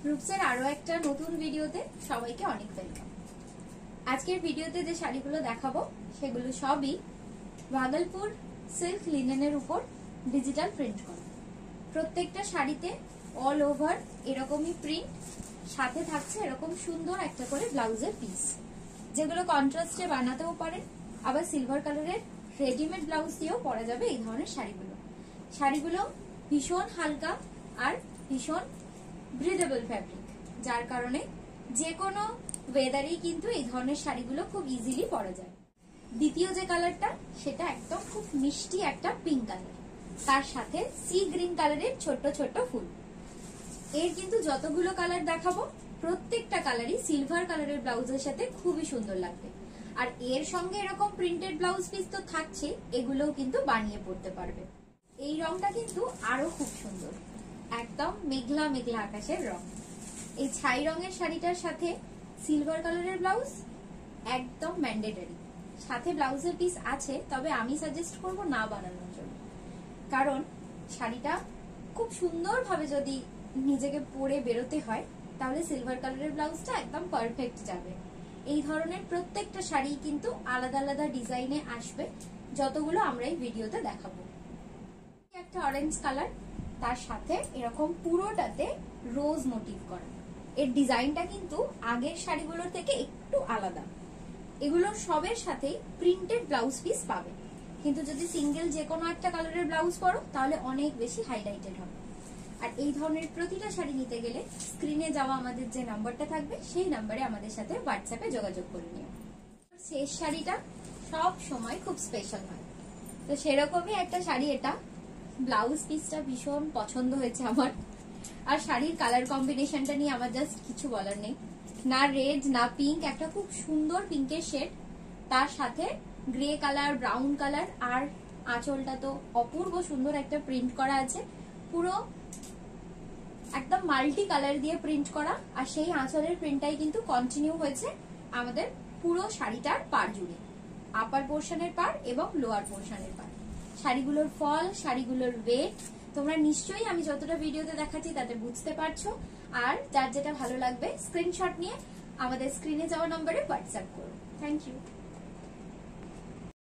রূপসের আরো একটা নতুন ভিডিওতে সবাইকে অনেক ওয়েলকাম। আজকের ভিডিওতে যে শাড়িগুলো দেখাবো সেগুলো সবই ভাগলপুর সিল্ক লিনেনের উপর ডিজিটাল প্রিন্ট করা। প্রত্যেকটা শাড়িতে অল ওভার এরকমই প্রিন্ট, সাথে থাকছে এরকম সুন্দর একটা করে ব্লাউজের পিস, যেগুলো কন্ট্রাস্টে বানাতেও পারেন, আবার সিলভার কালারের রেডিমেড ব্লাউজ দিয়েও পরা যাবে এই ধরনের শাড়িগুলো ভীষণ হালকা আর ভীষণ ব্রিদেবল ফ্যাব্রিক, যার কারণে যে কোনো ওয়েদারেই কিন্তু এই ধরনের শাড়িগুলো খুব ইজিলি পরা যায়। দ্বিতীয় যে কালারটা সেটা একদম খুব মিষ্টি একটা পিঙ্ক কালার, তার সাথে সি গ্রিন কালারের ছোট্ট ছোট্ট ফুল। এর কিন্তু যতগুলো কালার দেখাবো প্রত্যেকটা কালারই সিলভার কালারের ব্লাউজের সাথে খুবই সুন্দর লাগবে। আর এর সঙ্গে এরকম প্রিন্টেড ব্লাউজ পিস তো থাকছে, এগুলোও কিন্তু বানিয়ে পড়তে পারবে। এই রংটা কিন্তু আরো খুব সুন্দর, একদম মেঘলা মেঘলা আকাশের রং। এই ছাই রঙের শাড়িটার সাথে সিলভার কালারের ব্লাউজ একদম ম্যান্ডেটরি। সাথে ব্লাউজের পিস আছে, তবে আমি সাজেস্ট করব না বানানোর জন্য, কারণ শাড়িটা খুব সুন্দরভাবে যদি নিজেকে পরে বেরোতে হয় তাহলে সিলভার কালারের ব্লাউজটা একদম পারফেক্ট যাবে। এই ধরনের প্রত্যেকটা শাড়ি কিন্তু আলাদা আলাদা ডিজাইনে আসবে, যতগুলো আমরা এই ভিডিওতে দেখাবো। একটা অরেঞ্জ কালার, তার সাথে এরকম পুরোটাতে রোজ মোটিভ করা। এর ডিজাইনটা কিন্তু আগের শাড়িগুলোর থেকে একটু আলাদা। এগুলোর সবের সাথে প্রিন্টেড ব্লাউজ পিস পাবে, কিন্তু যদি সিঙ্গেল যে কোনো একটা কালারের ব্লাউজ পরো তাহলে অনেক বেশি হাইলাইটেড হবে। আর এই ধরনের প্রতিটা শাড়ি নিতে গেলে স্ক্রিনে যাওয়া আমাদের যে নাম্বারটা থাকবে সেই নাম্বারে আমাদের সাথে হোয়াটসঅ্যাপে যোগাযোগ করে নিও। শেষ শাড়িটা সব সময় খুব স্পেশাল হয়, তো সেরকমই একটা শাড়ি এটা। ব্লাউজ পিসটা ভীষণ পছন্দ হয়েছে আমার, আর শাড়ির কালার কম্বিনেশনটা নিয়ে আমার জাস্ট কিছু বলার নেই। না রেড না পিঙ্ক, একটা খুব সুন্দর পিঙ্কের শেড, তার সাথে গ্রে কালার, ব্রাউন কালার, আর আঁচলটা তো অপূর্ব সুন্দর একটা প্রিন্ট করা আছে, পুরো একদম মাল্টি কালার দিয়ে প্রিন্ট করা। আর সেই আঁচলের প্রিন্টটাই কিন্তু কন্টিনিউ হয়েছে আমাদের পুরো শাড়িটার পাড় জুড়ে, আপার পোর্শনের পাড় এবং লোয়ার পোর্শনের পাড়। শাড়িগুলোর ফল, শাড়িগুলোর ওয়েট তোমরা নিশ্চয়ই আমি যতটা ভিডিওতে দেখাচ্ছি তাতে বুঝতে পারছো। আর যার যেটা ভালো লাগবে স্ক্রিনশট নিয়ে আমাদের স্ক্রিনে যাওয়া নম্বরে হোয়াটসঅ্যাপ করো। Thank you.